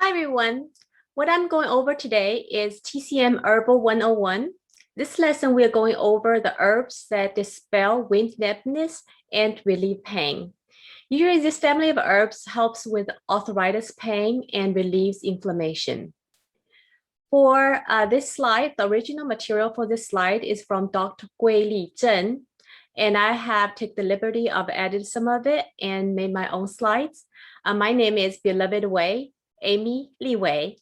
Hi everyone. What I'm going over today is TCM Herbal 101. This lesson we're going over the herbs that dispel wind dampness and relieve pain. Usually this family of herbs helps with arthritis pain and relieves inflammation. For this slide, the original material for this slide is from Dr. Guili Zheng, and I have taken the liberty of adding some of it and made my own slides. My name is Beloved Wei, Amy Li Wei,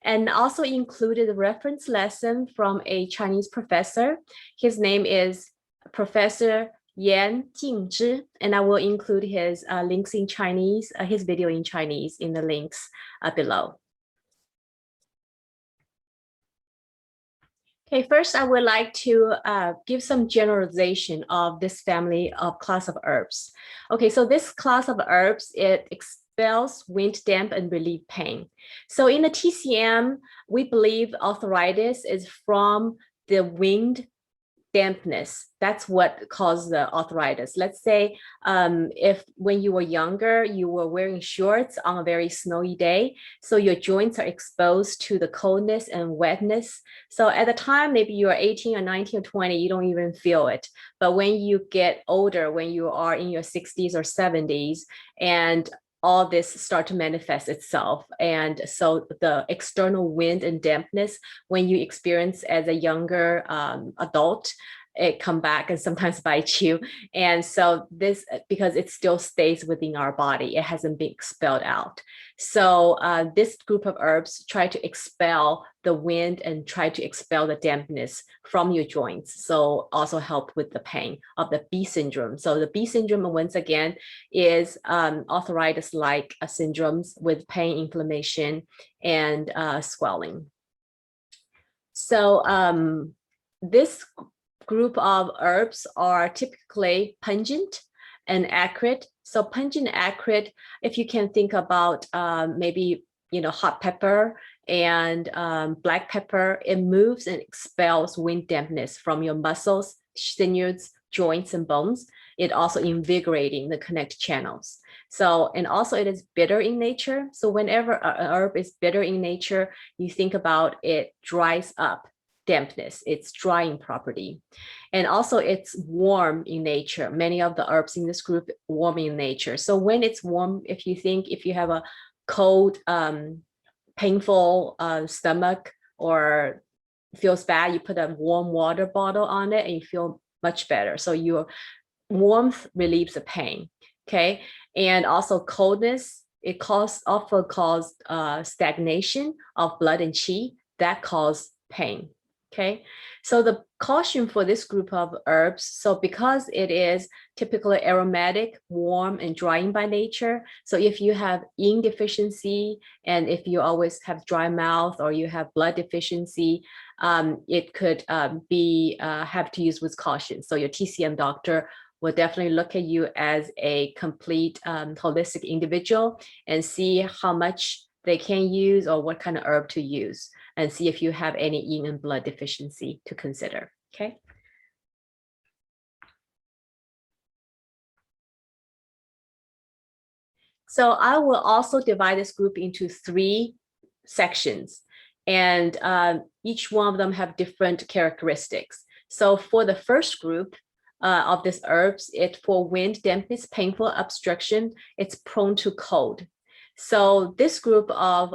and also included a reference lesson from a Chinese professor. His name is Professor Yan Jingzhi, and I will include his links in Chinese, his video in Chinese in the links below. Okay, first I would like to give some generalization of this family of class of herbs. Okay, so this class of herbs, it expels wind damp and relieve pain. So in the TCM, we believe arthritis is from the wind dampness. That's what causes the arthritis. Let's say if when you were younger, you were wearing shorts on a very snowy day, so your joints are exposed to the coldness and wetness. So at the time, maybe you are 18 or 19 or 20, you don't even feel it. But when you get older, when you are in your 60s or 70s, and all this start to manifest itself. And so the external wind and dampness, when you experience as a younger adult, it come back and sometimes bite you. And so this, because it still stays within our body, it hasn't been expelled out. So this group of herbs try to expel the wind and try to expel the dampness from your joints. So also help with the pain of the B syndrome. So the B syndrome, once again, is arthritis-like syndromes with pain, inflammation, and swelling. So this group of herbs are typically pungent and acrid. So pungent, acrid, if you can think about maybe hot pepper and black pepper, it moves and expels wind dampness from your muscles, sinews, joints, and bones. It also invigorating the connected channels. So, and also it is bitter in nature. So whenever an herb is bitter in nature, you think about it dries up dampness, its drying property. And also it's warm in nature. Many of the herbs in this group warm in nature. So when it's warm, if you have a cold, painful stomach or feels bad, you put a warm water bottle on it and you feel much better. So your warmth relieves the pain, okay? And also coldness, it often causes stagnation of blood and qi that cause pain. Okay, so the caution for this group of herbs, so because it is typically aromatic, warm, and drying by nature, so if you have yin deficiency and if you always have dry mouth or you have blood deficiency, it could have to use with caution. So your TCM doctor will definitely look at you as a complete holistic individual and see how much they can use or what kind of herb to use, and see if you have any yin and blood deficiency to consider, okay? So I will also divide this group into 3 sections, and each one of them have different characteristics. So for the first group of these herbs, for wind dampness, painful obstruction, it's prone to cold. So this group of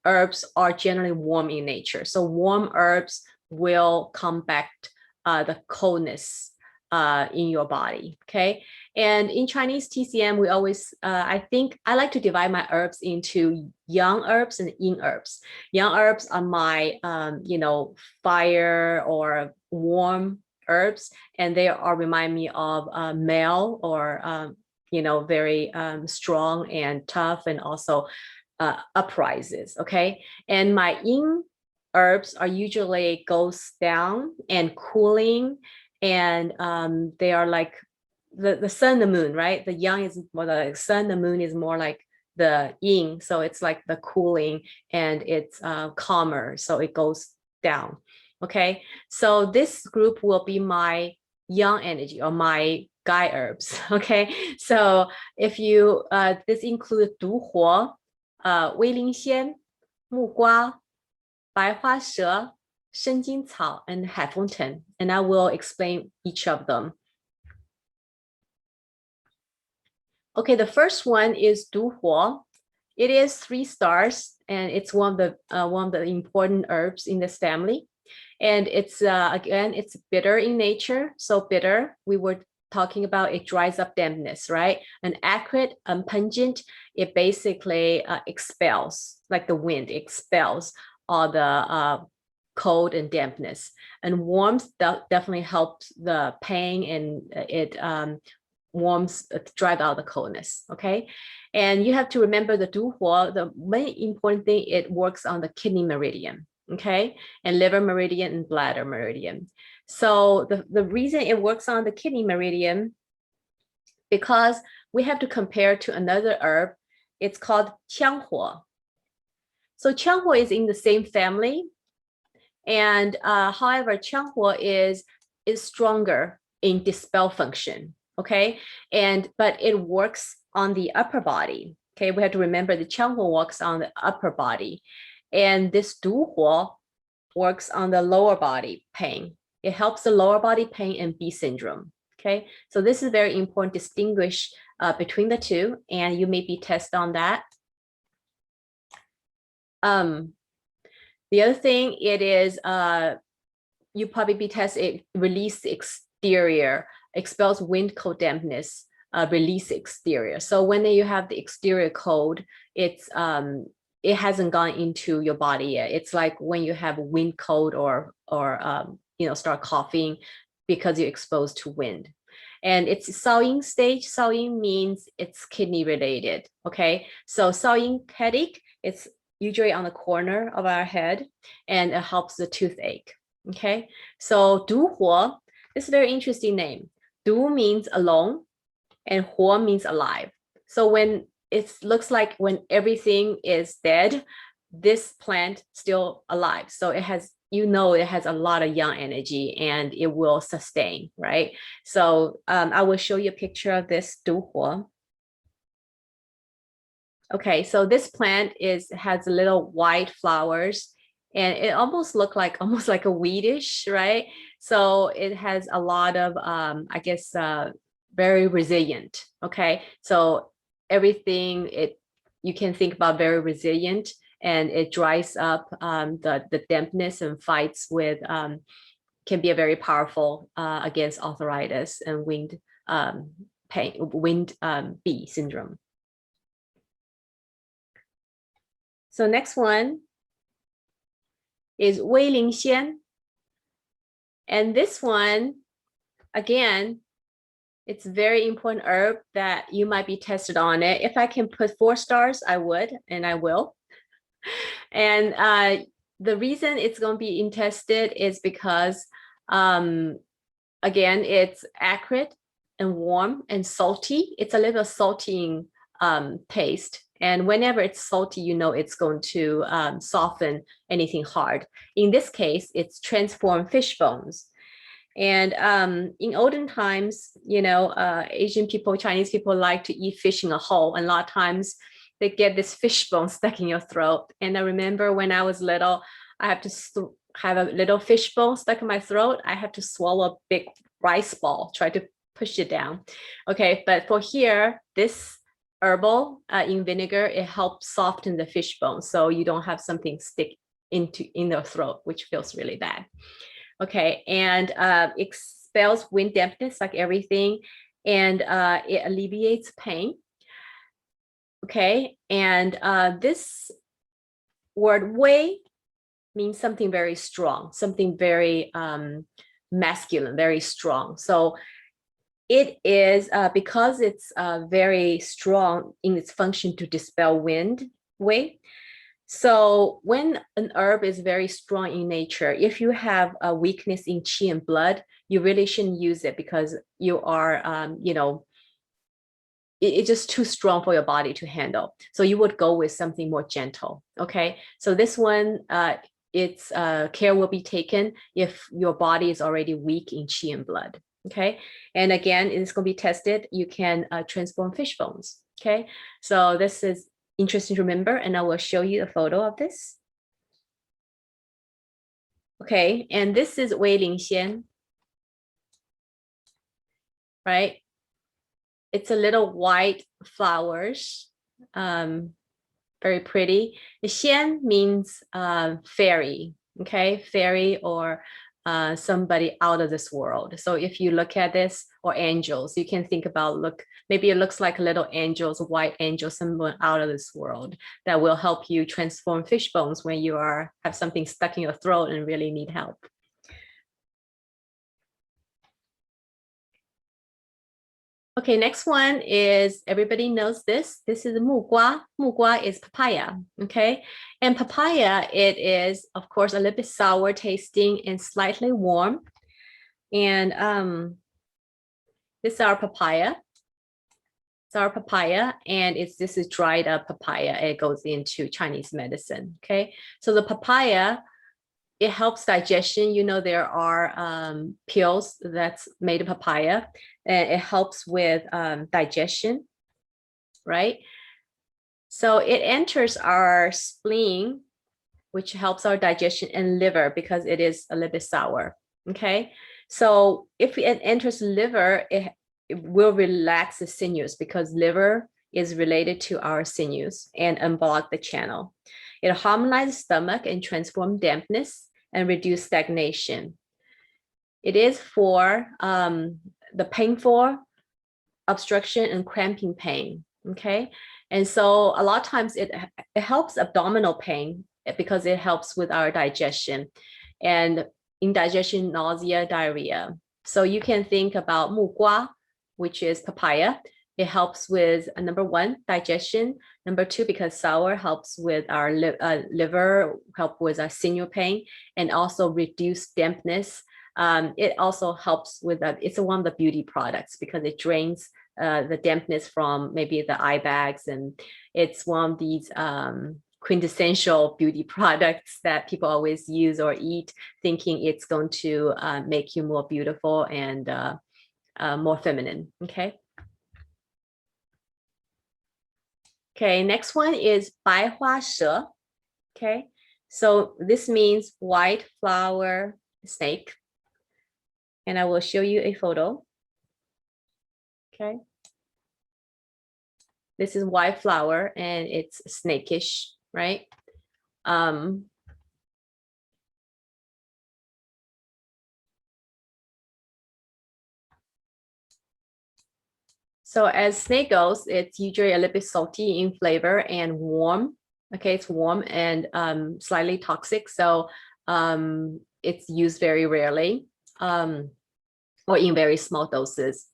herbs are generally warm in nature. So warm herbs will combat the coldness in your body, okay? And in Chinese TCM, we always, I like to divide my herbs into yang herbs and yin herbs. Yang herbs are my, fire or warm herbs, and they remind me of male or, very strong and tough, and also uprises, okay? And my yin herbs are usually goes down and cooling, and they are like the sun, the moon, right? The yang is more the sun, the moon is more like the yin, so it's like the cooling, and it's calmer, so it goes down, okay? So this group will be my yang energy or my guy herbs, okay? So if you, this includes Duhua, Weiling Xian, 木瓜, 白花蛇, Sinjing Tao, and Hanfunji. And I will explain each of them. Okay, the first one is Duhua. It is 3 stars, and it's one of the important herbs in this family. And it's again, it's bitter in nature. So bitter, we were talking about, it dries up dampness, right? And acrid and pungent, it basically expels, like the wind expels all the cold and dampness. And warmth definitely helps the pain, and it warms, drive out the coldness. Okay, and you have to remember the Duhua, the main important thing, it works on the kidney meridian. Okay, and liver meridian and bladder meridian. So the reason it works on the kidney meridian, because we have to compare to another herb. It's called Qianghua. So Qianghua is in the same family, and however, Qianghua is stronger in dispel function. Okay, but it works on the upper body. Okay, we have to remember the Qianghua works on the upper body, and this Duhua works on the lower body pain. It helps the lower body pain and B syndrome. Okay, so this is very important to distinguish between the two, and you may be tested on that. The other thing, it is you probably be tested, it release exterior, expels wind cold dampness, release exterior. So when you have the exterior cold, it's it hasn't gone into your body yet. It's like when you have wind cold or start coughing because you're exposed to wind. And it's Shaoyin stage. Shaoyin means it's kidney related. Okay, so Shaoyin headache, it's usually on the corner of our head, and it helps the toothache. Okay, so Duhua, this is a very interesting name. Du means alone, and Hua means alive. So when it looks like when everything is dead, this plant still alive. So it has, it has a lot of young energy, and it will sustain, right? So I will show you a picture of this Duhua. Okay, so this plant has little white flowers, and it almost looks like a weedish, right? So it has a lot of I guess very resilient. Okay, so everything you can think about very resilient, and it dries up the dampness and fights with can be a very powerful against arthritis and wind pain, wind B syndrome. So next one is Weiling Xian. And this one, again, it's very important herb that you might be tested on it. If I can put 4 stars, I would, and I will. And the reason it's going to be tested is because, again, it's acrid and warm and salty. It's a little salty taste. And whenever it's salty, it's going to soften anything hard. In this case, it's transformed fish bones. And in olden times, Asian people, Chinese people like to eat fish in a whole. And a lot of times they get this fish bone stuck in your throat. And I remember when I was little, I have to have a little fish bone stuck in my throat. I have to swallow a big rice ball, try to push it down. Okay, but for here, this herbal in vinegar, it helps soften the fish bone, so you don't have something stick in the throat, which feels really bad. Okay, and expels wind dampness like everything, and it alleviates pain. Okay, and this word wei means something very strong, something very masculine, very strong. So it is because it's very strong in its function to dispel wind wei. So when an herb is very strong in nature, if you have a weakness in qi and blood, you really shouldn't use it, because you are, it's just too strong for your body to handle. So you would go with something more gentle. Okay, so this one, its care will be taken if your body is already weak in qi and blood. Okay, and again, it's going to be tested. You can transform fish bones. Okay, so this is interesting to remember, and I will show you a photo of this. Okay, and this is Weiling Xian, right? It's a little white flowers, very pretty. The Xian means fairy, okay, fairy or somebody out of this world. So if you look at this, or angels, you can think about, maybe it looks like little angels, white angels, someone out of this world that will help you transform fish bones when you have something stuck in your throat and really need help. Okay, next one is, everybody knows this. This is mugua. Mugua is papaya, okay? And papaya, it is, of course, a little bit sour tasting and slightly warm. And this is our papaya. It's our papaya, and this is dried up papaya. It goes into Chinese medicine, okay? So the papaya, it helps digestion. You know, there are pills that's made of papaya, and it helps with digestion, right? So it enters our spleen, which helps our digestion, and liver, because it is a little bit sour, okay? So if it enters liver, it will relax the sinews, because liver is related to our sinews, and unblock the channel. It harmonizes stomach and transform dampness and reduce stagnation. It is for the painful obstruction and cramping pain, okay? And so a lot of times it helps abdominal pain, because it helps with our digestion, and indigestion, nausea, diarrhea. So you can think about mugua, which is papaya. It helps with number one, digestion. Number two, because sour, helps with our liver, help with our sinew pain, and also reduce dampness. It also helps with it's one of the beauty products, because it drains the dampness from maybe the eye bags, and it's one of these quintessential beauty products that people always use or eat, thinking it's going to make you more beautiful and more feminine. Okay. Okay, next one is Bai Hua She. Okay, so this means white flower snake. And I will show you a photo. Okay. This is white flower, and it's snakish, right? So as snake goes, it's usually a little bit salty in flavor and warm. Okay, it's warm and slightly toxic. So it's used very rarely or in very small doses.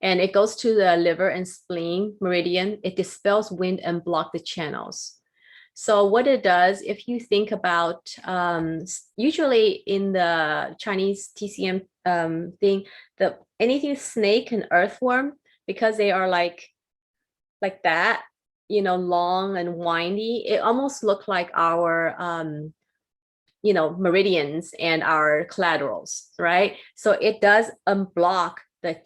And it goes to the liver and spleen meridian. It dispels wind and blocks the channels. So what it does, if you think about, usually in the Chinese TCM thing, anything snake and earthworm, because they are like that, you know, long and windy, it almost looked like our, you know, meridians and our collaterals, right? So it does unblock the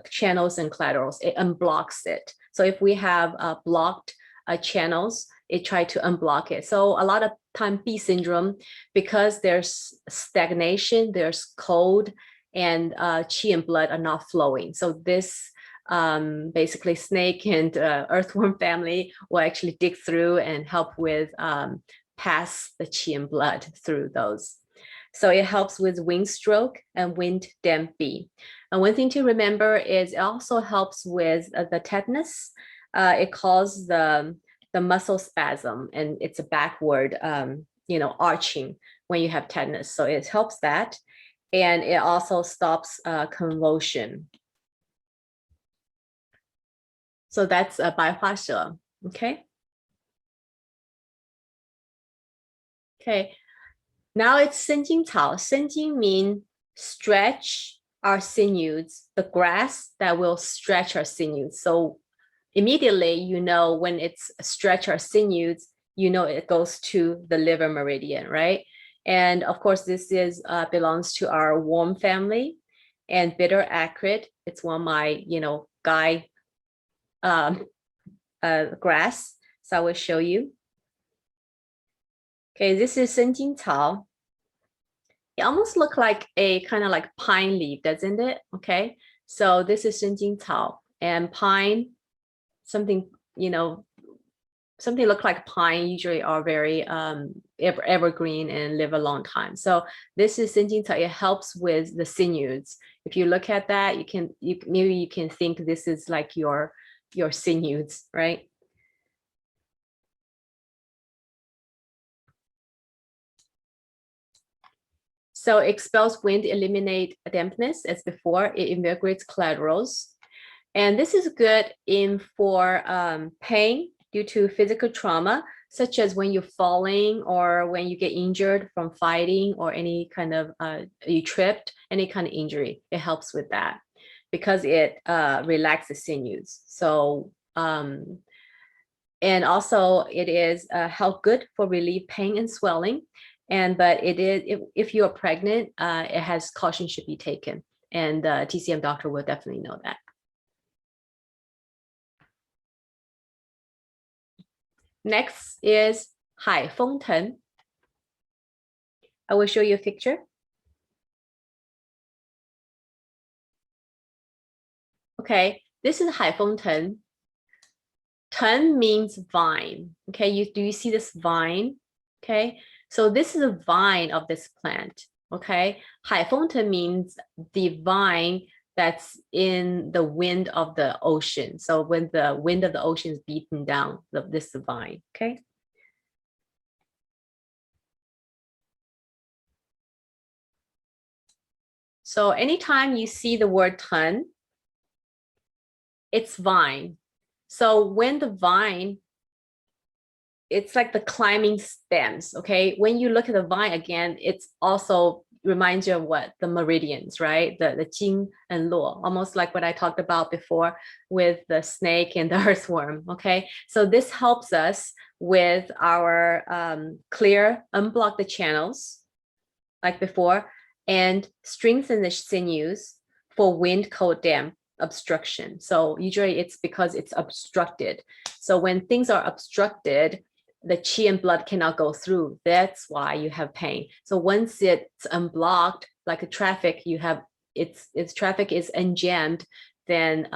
channels and collaterals. It unblocks it. So if we have blocked channels, it try to unblock it. So a lot of time B syndrome, because there's stagnation, there's cold, and qi and blood are not flowing. So this basically snake and earthworm family will actually dig through and help with pass the qi and blood through those. So it helps with wind stroke and wind damp-B. And one thing to remember is it also helps with the tetanus. It causes the muscle spasm, and it's a backward, you know, arching when you have tetanus. So it helps that. And it also stops convulsion. So that's Bai Hua She, okay? Okay, now it's Sinjing Tao. Sinjing means stretch our sinews, the grass that will stretch our sinews. So immediately, you know, when it's stretch our sinews, you know, it goes to the liver meridian, right? And of course, this is belongs to our warm family, and bitter acrid. It's one of my, you know, guy grass. So I will show you. Okay, this is Sinjing Tao. It almost looks like a kind of like pine leaf, doesn't it? Okay, so this is Sinjing Tao, and pine, something, you know, something look like pine usually are very evergreen and live a long time. So this is Sinjing Tao. It helps with the sinews. If you look at that, maybe you can think this is like your sinews, right? So expels wind, eliminate dampness as before. It invigorates collaterals. And this is good for pain due to physical trauma, such as when you're falling or when you get injured from fighting or any kind of, you tripped, any kind of injury. It helps with that because it relaxes sinews. So, and also it is help good for relieve pain and swelling. But if you are pregnant, it has caution should be taken, and the TCM doctor will definitely know that. Next is Hanfunji. I will show you a picture. Okay, this is Hanfunji. Ten means vine. Okay, do you see this vine? Okay, so this is a vine of this plant. Okay, Hanfunji means the vine that's in the wind of the ocean. So when the wind of the ocean is beaten down, this is the vine. Okay. So anytime you see the word ten, it's vine. So when the vine, it's like the climbing stems, okay? When you look at the vine again, it's also reminds you of what? The meridians, right? The Jing and Luo, almost like what I talked about before with the snake and the earthworm, okay? So this helps us with our clear, unblock the channels like before, and strengthen the sinews for wind, cold, damp obstruction. So usually it's because it's obstructed. So when things are obstructed, the qi and blood cannot go through. That's why you have pain. So once it's unblocked, like a traffic, you have its traffic is unjammed, then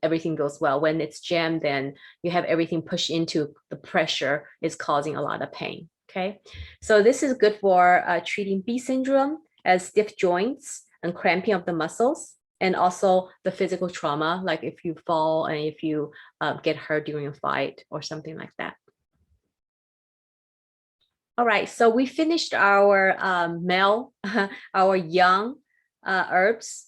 everything goes well. When it's jammed, then you have everything pushed into the pressure is causing a lot of pain. Okay, so this is good for treating B syndrome as stiff joints and cramping of the muscles, and also the physical trauma, like if you fall and if you get hurt during a fight or something like that. All right, so we finished our our young herbs.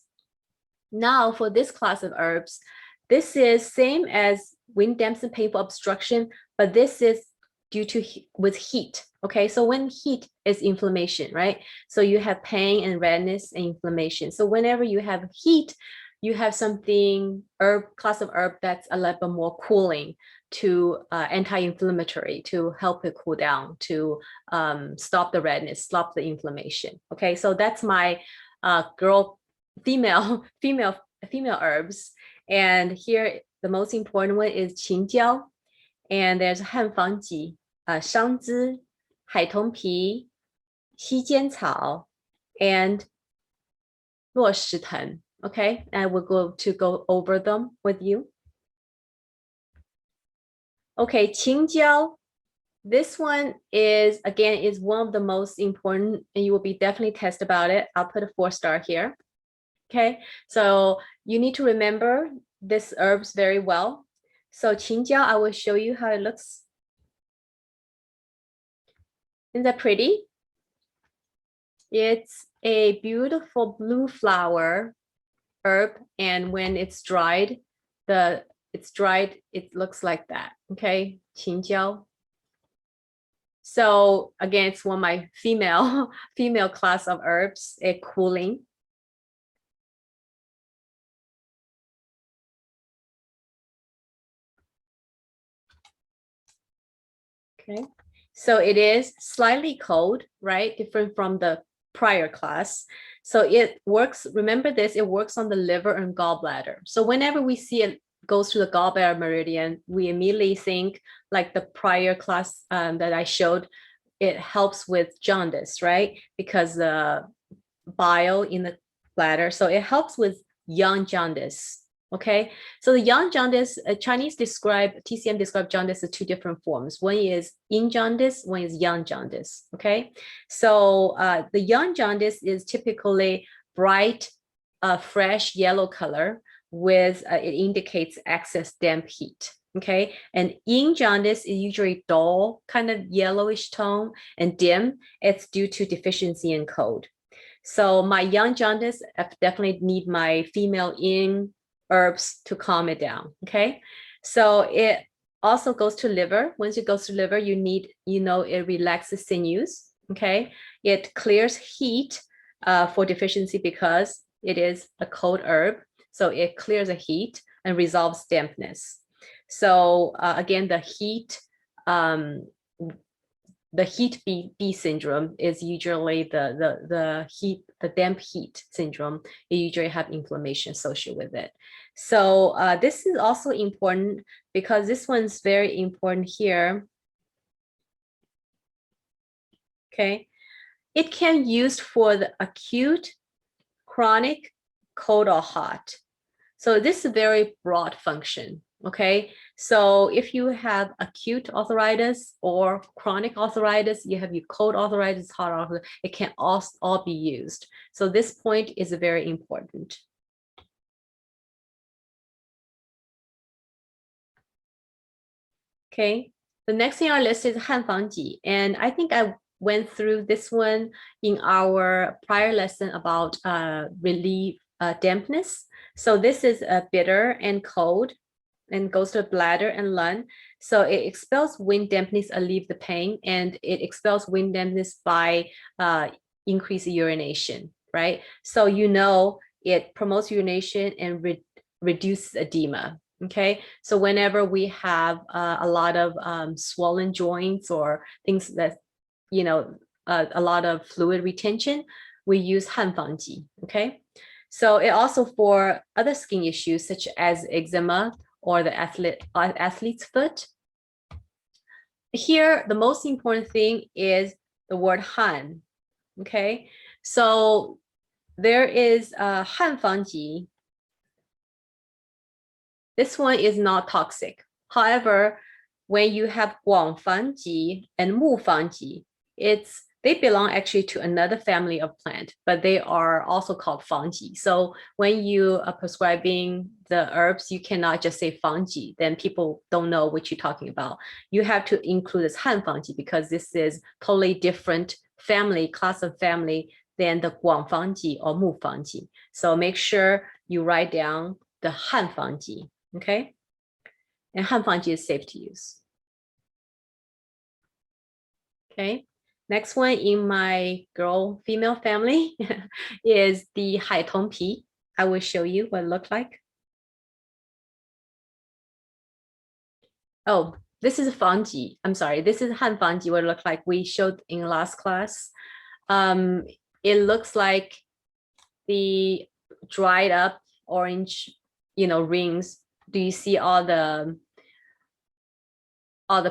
Now for this class of herbs, this is same as wind damps and painful obstruction, but this is due to with heat. Okay, so when heat is inflammation, right? So you have pain and redness and inflammation. So whenever you have heat, you have something class of herb that's a little bit more cooling, to anti-inflammatory, to help it cool down, to stop the redness, stop the inflammation. Okay, so that's my female herbs. And here the most important one is Qingjiao, and there's Hanfunji, Shangzi, Haitongpi, Shigental, and Luoshiteng. Okay, and we're going to go over them with you. Okay, Qingjiao. This one is, again, is one of the most important, and you will be definitely tested about it. I'll put a 4-star here. Okay, so you need to remember this herbs very well. So Qingjiao, I will show you how it looks. Isn't that pretty? It's a beautiful blue flower herb, and when it's dried, it looks like that. Okay, Qingjiao. So again, it's one of my female class of herbs, a cooling. Okay, so it is slightly cold, right? Different from the prior class. So it works, remember this, it works on the liver and gallbladder. So whenever we see goes to the gallbladder meridian, we immediately think, like the prior class that I showed, it helps with jaundice, right? Because the bile in the bladder, so it helps with young jaundice. Okay, so the young jaundice, Chinese TCM describe jaundice as two different forms. One is yin jaundice, one is yang jaundice. Okay, so the young jaundice is typically bright, fresh yellow color with it indicates excess damp heat. Okay, and yin jaundice is usually dull, kind of yellowish tone, and dim. It's due to deficiency in cold. So my young jaundice, I definitely need my female yin herbs to calm it down. Okay, so it also goes to liver. Once it goes to liver, you need, it relaxes sinews. Okay, it clears heat for deficiency because it is a cold herb. So it clears the heat and resolves dampness. So again, the heat B syndrome is usually the damp heat syndrome. You usually have inflammation associated with it. So this is also important because this one's very important here. Okay, it can be used for the acute, chronic, cold or hot. So this is a very broad function. Okay, so if you have acute arthritis or chronic arthritis, you have your cold arthritis, hot arthritis, it can all be used. So this point is very important. Okay, the next thing on our list is Hanfunji, and I think I went through this one in our prior lesson about relief dampness. So this is bitter and cold, and goes to the bladder and lung. So it expels wind dampness, alleviate the pain, and it expels wind dampness by increased urination, right? So it promotes urination and reduces edema. Okay, so whenever we have a lot of swollen joints or things that, a lot of fluid retention, we use Hanfunji. Okay, so it also for other skin issues such as eczema or the athlete's foot. Here, the most important thing is the word Han. Okay, so there is Hanfunji. This one is not toxic. However, when you have Guangfanji and Mufanji, they belong actually to another family of plant, but they are also called Fangji. So when you are prescribing the herbs, you cannot just say Fangji, then people don't know what you're talking about. You have to include this Hanfangji because this is totally different class of family than the Guangfangji or Mufangji. So make sure you write down the Hanfangji, okay? And Hanfangji is safe to use. Okay. Next one in my female family is the Haitongpi. I will show you what it looks like. Oh, this is Fangji. I'm sorry. This is Hanfangji, what it looks like. We showed in last class. It looks like the dried up orange, rings. Do you see all the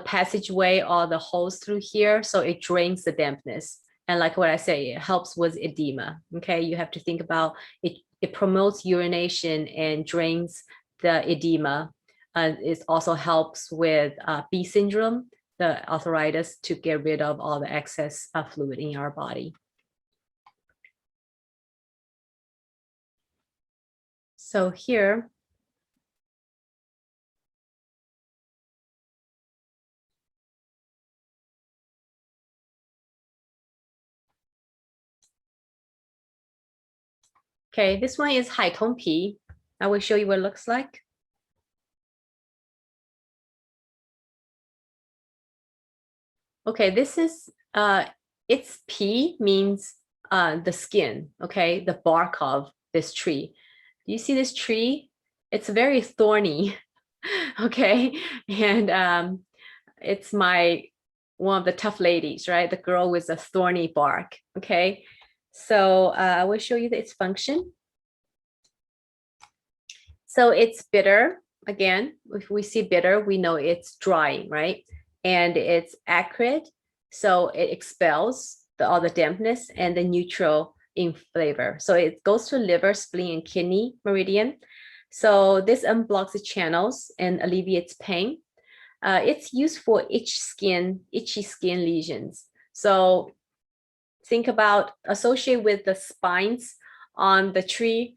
passageway, all the holes through here? So it drains the dampness. And like what I say, it helps with edema. Okay, you have to think about it. It promotes urination and drains the edema. It also helps with B syndrome, the arthritis, to get rid of all the excess fluid in our body. So here, okay, this one is Haitongpi. I will show you what it looks like. Okay, this is its P means the skin, okay, the bark of this tree. Do you see this tree? It's very thorny, okay, and it's one of the tough ladies, right? The girl with a thorny bark, okay. So I will show you its function. So it's bitter, again, if we see bitter, we know it's drying, right? And it's acrid, so it expels all the dampness and the neutral in flavor. So it goes to liver, spleen, and kidney meridian. So this unblocks the channels and alleviates pain. It's used for itchy skin lesions. So think about associate with the spines on the tree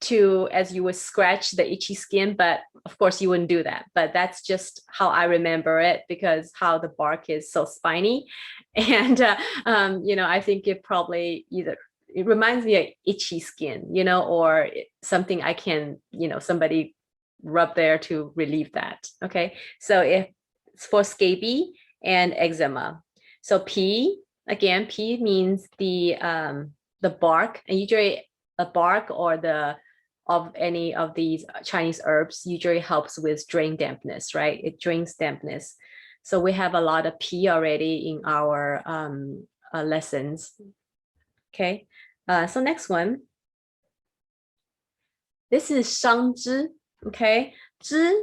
to as you would scratch the itchy skin, but of course you wouldn't do that. But that's just how I remember it because how the bark is so spiny. And, I think it probably it reminds me of itchy skin, or something I can, somebody rub there to relieve that. Okay. So it's for scabies and eczema. So P means the bark, and usually a bark or of any of these Chinese herbs usually helps with drain dampness, right? It drains dampness. So we have a lot of P already in our lessons. Okay, so next one. This is shangzhi, okay? Zhi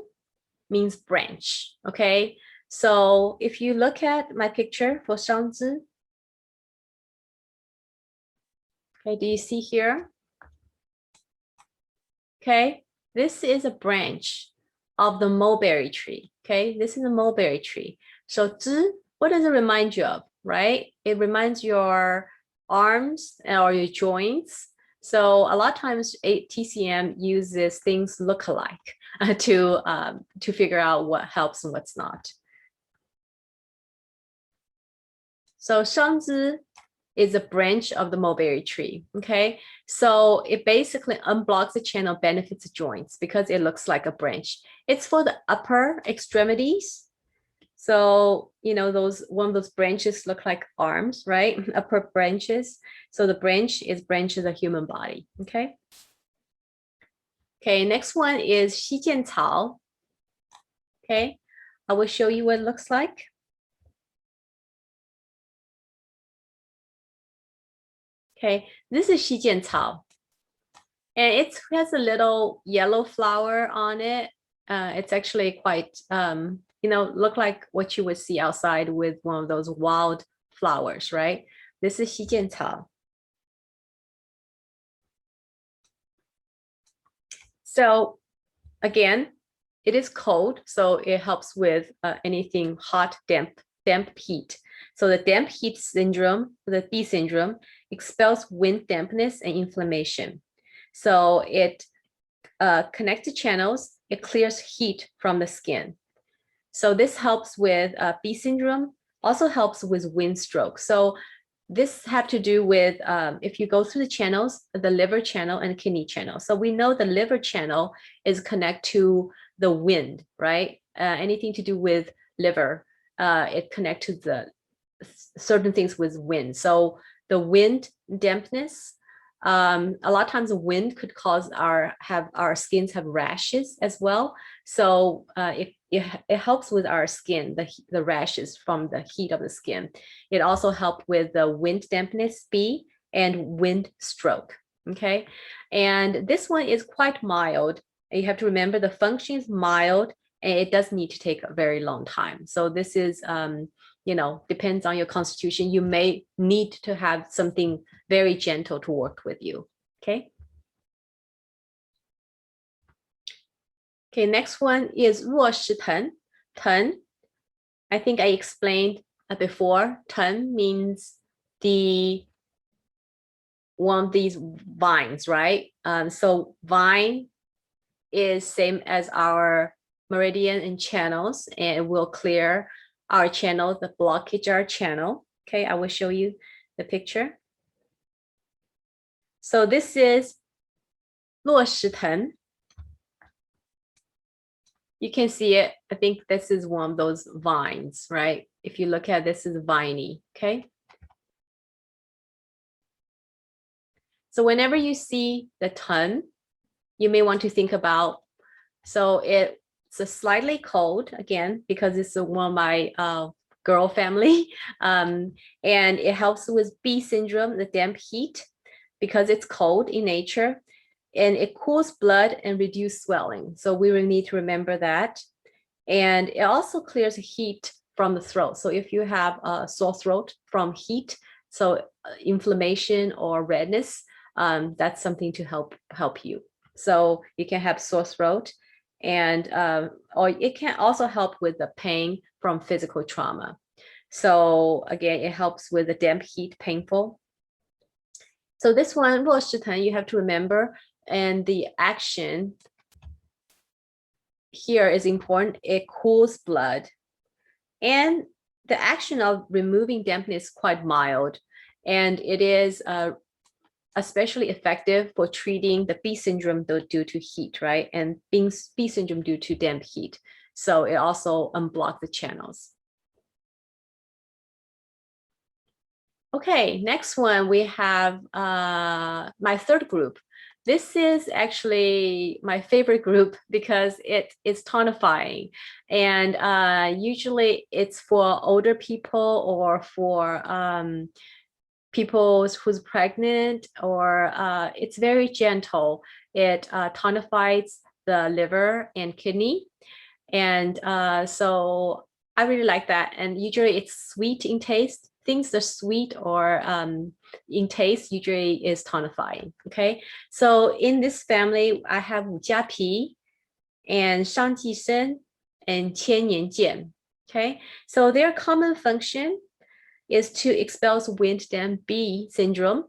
means branch, okay? So if you look at my picture for shangzhi, okay, do you see here? Okay, this is a branch of the mulberry tree. Okay, this is a mulberry tree. So zhi, what does it remind you of, right? It reminds your arms or your joints. So a lot of times TCM uses things look alike to figure out what helps and what's not. So shangzhi is a branch of the mulberry tree, okay? So it basically unblocks the channel, benefits the joints because it looks like a branch. It's for the upper extremities. So, one of those branches look like arms, right? Upper branches. So the branches of human body, okay? Okay, next one is Shigental. Okay, I will show you what it looks like. Okay, this is Shigental. And it has a little yellow flower on it. It's actually quite, look like what you would see outside with one of those wild flowers, right? This is Shigental. So again, it is cold, so it helps with anything hot, damp heat. So the damp heat syndrome, the D syndrome, expels wind dampness and inflammation. So it connects the channels, it clears heat from the skin. So this helps with B syndrome, also helps with wind stroke. So this have to do with if you go through the channels, the liver channel and kidney channel. So we know the liver channel is connect to the wind, right? Anything to do with liver, it connect to the certain things with wind. So the wind dampness, a lot of times the wind could cause our skins have rashes as well. So it helps with our skin, the rashes from the heat of the skin. It also helped with the wind dampness B and wind stroke. Okay, and this one is quite mild. You have to remember the function is mild and it does need to take a very long time. So this is depends on your constitution. You may need to have something very gentle to work with you. Okay. Okay, next one is 弱势藤. Ten, I think I explained before. Ten means one of these vines, right? So vine is same as our meridian and channels, and it will clear our channel, the blockage our channel. Okay, I will show you the picture. So this is 落石藤. You can see it. I think this is one of those vines, right? If you look at this is viney, okay? So whenever you see the ton, you may want to think about, so it's a slightly cold, again, because it's one of my girl family, and it helps with B syndrome, the damp heat, because it's cold in nature. and it cools blood and reduces swelling. So we will need to remember that. And it also clears heat from the throat. So if you have a sore throat from heat, so inflammation or redness, that's something to help you. So you can have sore throat, and or it can also help with the pain from physical trauma. So again, it helps with the damp heat, painful. So this one, 弱湿疼, you have to remember, and the action here is important. It cools blood, and the action of removing dampness is quite mild, and it is especially effective for treating the B syndrome due to heat, right? And B syndrome due to damp heat. So it also unblocks the channels. Okay, next one we have my third group. This is actually my favorite group because it is tonifying, and usually it's for older people or for people who's pregnant, or it's very gentle. It tonifies the liver and kidney, and so I really like that. And usually it's sweet in taste. Things that are sweet or in taste usually is tonifying. Okay, so in this family, I have 五加皮 and 上寄生 and 千年剑. Okay, so their common function is to expel wind damp B syndrome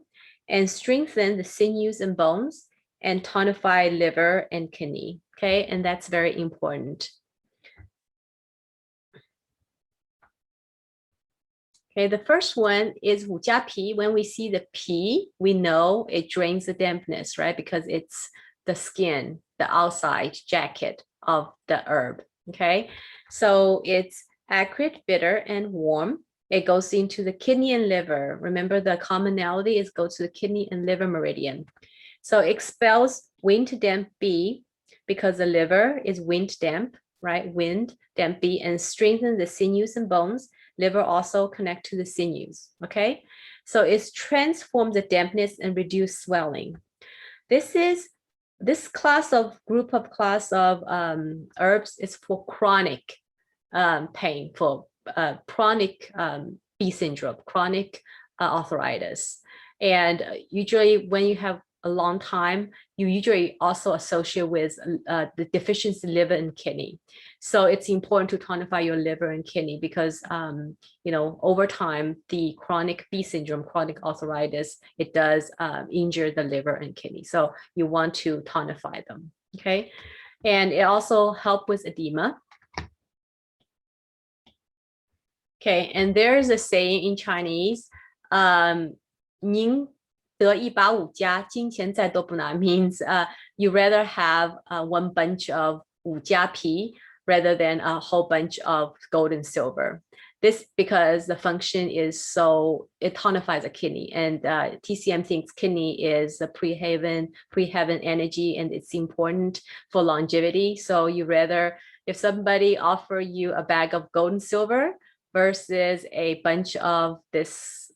and strengthen the sinews and bones and tonify liver and kidney. Okay, and that's very important. Okay, the first one is 五加皮. When we see the P, we know it drains the dampness, right? Because it's the skin, the outside jacket of the herb. Okay, so it's acrid, bitter, and warm. It goes into the kidney and liver. Remember, the commonality is go to the kidney and liver meridian. So it expels wind damp B because the liver is wind damp, right? Wind damp B, and strengthen the sinews and bones. Liver also connect to the sinews. Okay, so it's transformed the dampness and reduce swelling. This group of herbs is for chronic pain, for chronic B syndrome, chronic arthritis. And usually when you have a long time, you usually also associate with the deficiency liver and kidney. So it's important to tonify your liver and kidney because, over time, the chronic B syndrome, chronic arthritis, it does injure the liver and kidney. So you want to tonify them, okay? And it also helps with edema. Okay, and there's a saying in Chinese, 宁得一把五加，金钱再多不拿 means you rather have one bunch of 五加皮 rather than a whole bunch of gold and silver. This because the function is so, it tonifies a kidney, and TCM thinks kidney is a pre-heaven energy, and it's important for longevity. So you rather, if somebody offer you a bag of gold and silver versus a bunch of this,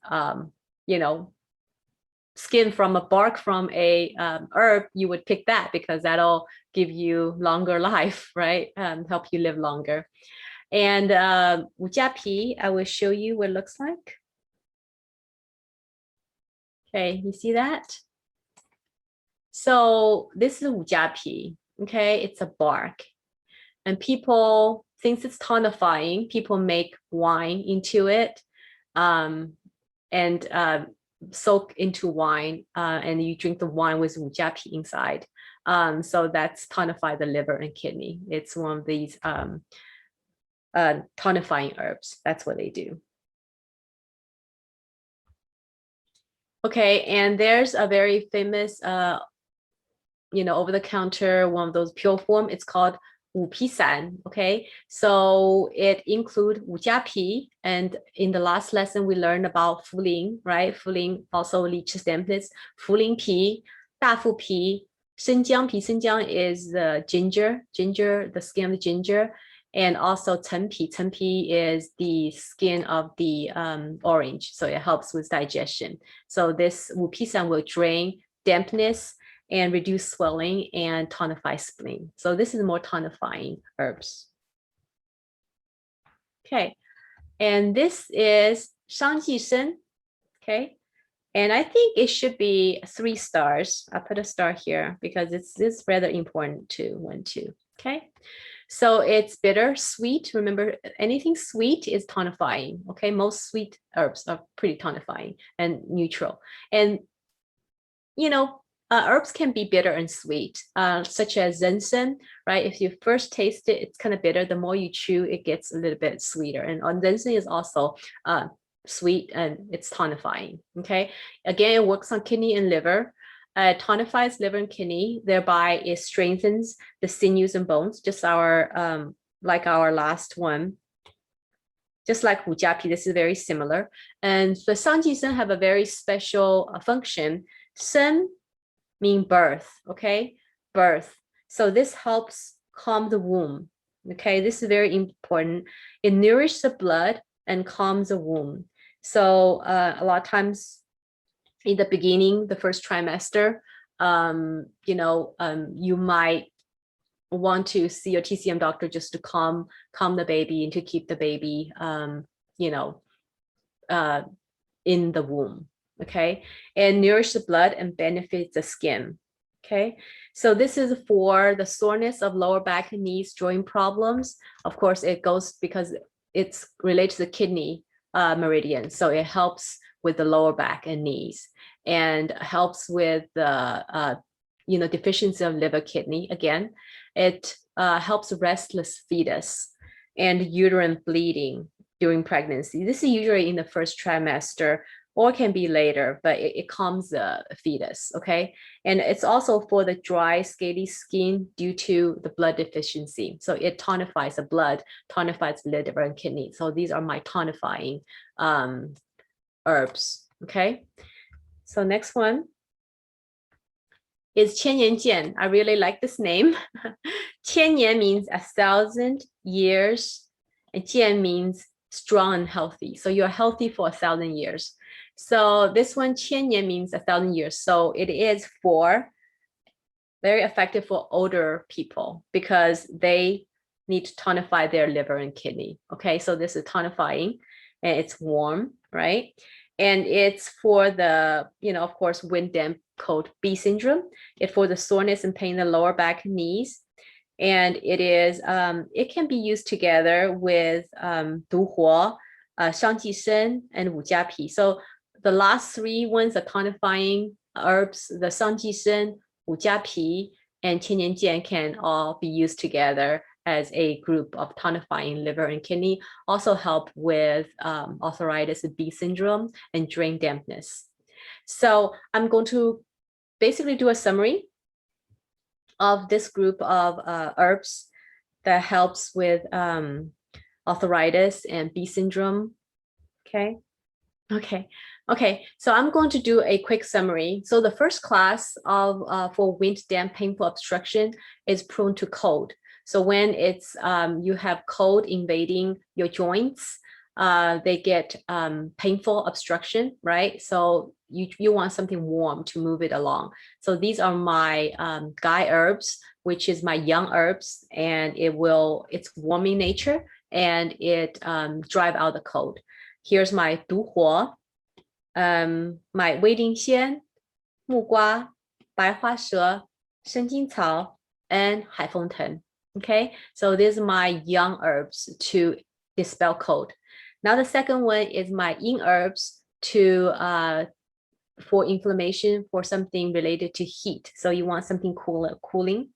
skin from a bark from a herb, you would pick that because that'll give you longer life, right? Help you live longer. And 五加皮, I will show you what it looks like. Okay, you see that? So this is 五加皮, okay? It's a bark. And people, since it's tonifying, people make wine into it and soak into wine, and you drink the wine with 五加皮 inside. So that's tonify the liver and kidney. It's one of these tonifying herbs. That's what they do. Okay, and there's a very famous, over-the-counter, one of those pure form. It's called 五皮散. Okay, so it includes 五加皮, and in the last lesson we learned about 茯苓, right? 茯苓also leaches dampness. 茯苓皮, 大腹皮, 生姜皮. 生姜 is the ginger, the skin of the ginger. And also 陈皮. 陈皮 is the skin of the orange, so it helps with digestion. So this 五皮散 will drain dampness and reduce swelling and tonify spleen. So this is more tonifying herbs. Okay, and this is Shan. Okay, and I think it should be 3 stars. I'll put a star here because it's rather important too. 1, 2. Okay, so it's bitter, sweet. Remember, anything sweet is tonifying. Okay, most sweet herbs are pretty tonifying and neutral. And you know, herbs can be bitter and sweet, such as ginseng, right? If you first taste it, it's kind of bitter. The more you chew, it gets a little bit sweeter. And ginseng is also sweet and it's tonifying. Okay, again, it works on kidney and liver. Tonifies liver and kidney, thereby it strengthens the sinews and bones, just our like our last one. Just like Wujiapi, this is very similar. And the Sanjisen have a very special function. Sen mean birth, okay? Birth. So this helps calm the womb, okay? This is very important. It nourishes the blood and calms the womb. So a lot of times in the beginning, the first trimester, you might want to see your TCM doctor just to calm the baby and to keep the baby, in the womb. Okay, and nourish the blood and benefit the skin. Okay, so this is for the soreness of lower back and knees, joint problems. Of course, it goes because it's related to the kidney meridian, so it helps with the lower back and knees, and helps with the deficiency of liver, kidney. Again, it helps restless fetus and uterine bleeding during pregnancy. This is usually in the first trimester, or can be later, but it calms the fetus, okay? And it's also for the dry, scaly skin due to the blood deficiency. So it tonifies the blood, tonifies the liver and kidney. So these are my tonifying herbs, okay? So next one is Chen Jian. I really like this name. Qian Yan means 1,000 years, and Jian means strong and healthy. So you're healthy for 1,000 years. So this one, Qian Yan, means 1,000 years. So it is very effective for older people because they need to tonify their liver and kidney. Okay, so this is tonifying and it's warm, right? And it's for the, of course, wind damp cold B syndrome. It's for the soreness and pain in the lower back and knees. And it is, it can be used together with Duhua, Shan and Wujiapi. So the last 3 ones, the tonifying herbs, the Sanjisen, Wujiapi, and Chen Jian can all be used together as a group of tonifying liver and kidney. Also help with arthritis, B syndrome, and drain dampness. So I'm going to basically do a summary of this group of herbs that helps with arthritis and B syndrome. Okay, so I'm going to do a quick summary. So the first class of for wind damp painful obstruction is prone to cold. So when it's you have cold invading your joints, they get painful obstruction, right? So you want something warm to move it along. So these are my Gai herbs, which is my young herbs, and it's warm in nature and it drive out the cold. Here's my Duhua, my Weiling Xian, 木瓜, 白花蛇, Sinjing Tao, and Hanfunji. Okay, so these are my young herbs to dispel cold. Now the second one is my yin herbs for inflammation, for something related to heat. So you want something cooling.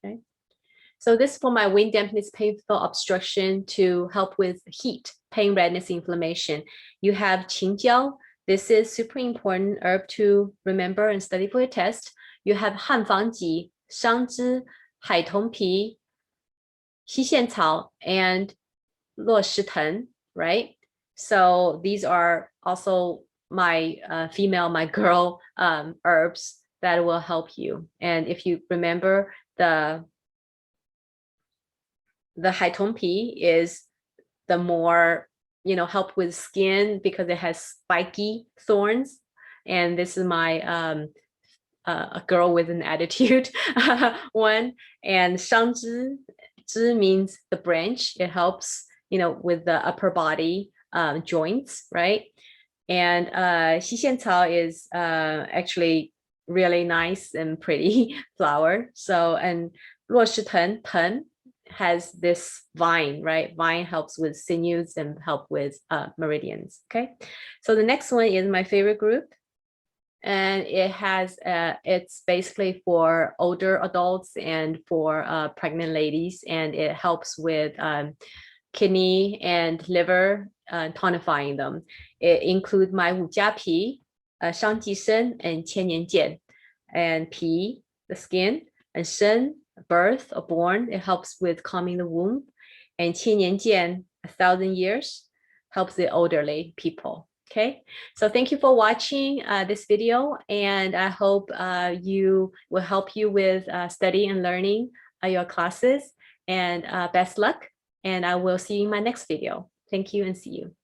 Okay. So this is for my wind dampness, painful obstruction to help with heat, pain, redness, inflammation. You have Qingjiao. This is super important herb to remember and study for your test. You have Hanfunji, Shangzhi, Haitongpi, Shigental, and Luoshiteng, right? So these are also my my girl herbs that will help you. And if you remember, the Haitongpi is the more help with skin because it has spiky thorns. And this is my a girl with an attitude one. And 伤之 means the branch. It helps, with the upper body joints, right? And Shigental is actually really nice and pretty flower. So, and 落石藤 has this vine, right? Vine helps with sinews and help with meridians. Okay, so the next one is my favorite group, and it has it's basically for older adults and for pregnant ladies, and it helps with kidney and liver, tonifying them. It includes my 五加皮, 上寄生, and 千年剑. And 皮, the skin, and 生, birth or born, it helps with calming the womb. And 千年剑, 1,000 years, helps the elderly people. Okay, so thank you for watching this video, and I hope you will help you with studying and learning your classes, and best luck, and I will see you in my next video. Thank you and see you.